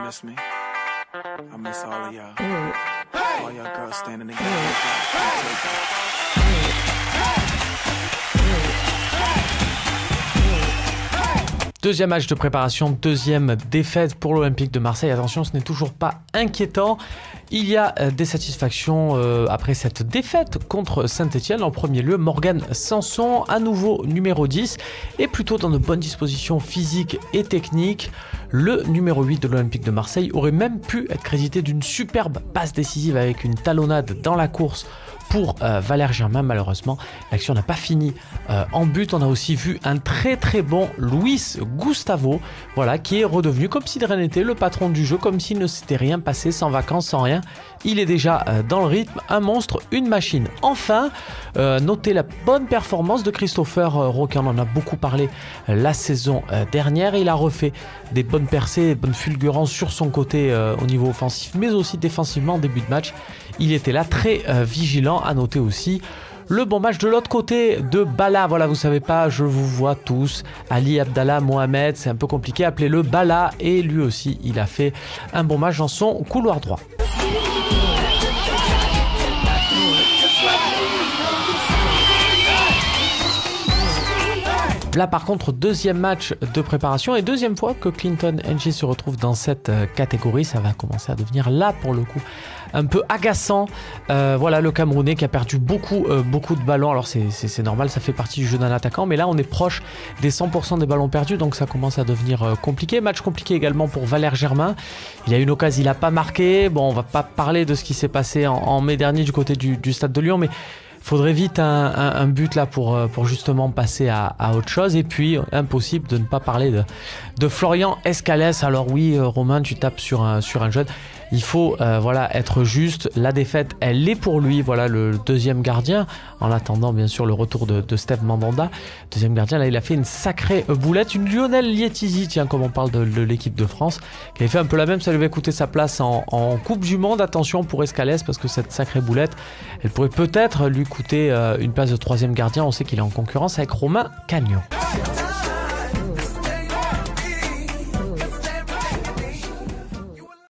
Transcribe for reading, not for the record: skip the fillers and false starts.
miss me? I miss all of y'all. All y'all girls standing together. Deuxième match de préparation, deuxième défaite pour l'Olympique de Marseille. Attention, ce n'est toujours pas inquiétant. Il y a des satisfactions après cette défaite contre Saint-Etienne. En premier lieu, Morgan Sanson, à nouveau numéro 10, est plutôt dans de bonnes dispositions physiques et techniques. Le numéro 8 de l'Olympique de Marseille aurait même pu être crédité d'une superbe passe décisive avec une talonnade dans la course pour Valère Germain. Malheureusement, l'action n'a pas fini en but. On a aussi vu un très très bon Luis Gustavo, voilà, qui est redevenu, comme si de rien n'était, le patron du jeu, comme s'il ne s'était rien passé, sans vacances, sans rien. Il est déjà dans le rythme, un monstre, une machine. Enfin, notez la bonne performance de Christopher Roquin. On en a beaucoup parlé la saison dernière. Il a refait des bonnes percées, des bonnes fulgurances sur son côté au niveau offensif, mais aussi défensivement en début de match. Il était là très vigilant. À noter aussi le bon match de l'autre côté de Bala. Voilà, vous savez pas, je vous vois tous. Ali Abdallah Mohamed, c'est un peu compliqué, appelez-le Bala. Et lui aussi, il a fait un bon match dans son couloir droit. Là par contre, deuxième match de préparation et deuxième fois que Clinton Ng se retrouve dans cette catégorie. Ça va commencer à devenir là pour le coup un peu agaçant. Voilà, le Camerounais qui a perdu beaucoup de ballons. Alors c'est normal, ça fait partie du jeu d'un attaquant, mais là on est proche des 100% des ballons perdus, donc ça commence à devenir compliqué. Match compliqué également pour Valère Germain. Il a une occasion, il n'a pas marqué. Bon, on va pas parler de ce qui s'est passé en mai dernier du côté du Stade de Lyon, mais faudrait vite un but là pour justement passer à autre chose. Et puis impossible de ne pas parler de Florian Escalès. Alors oui, Romain, tu tapes sur un jeune. Il faut voilà, être juste. La défaite, elle est pour lui. Voilà, le deuxième gardien. En attendant, bien sûr, le retour de Steve Mandanda. Deuxième gardien, là, il a fait une sacrée boulette. Une Lionel Lietizi, tiens, comme on parle de l'équipe de France, qui avait fait un peu la même. Ça lui avait coûté sa place en Coupe du Monde. Attention pour Escalès, parce que cette sacrée boulette, elle pourrait peut-être lui coûter une place de troisième gardien. On sait qu'il est en concurrence avec Romain Cagnon.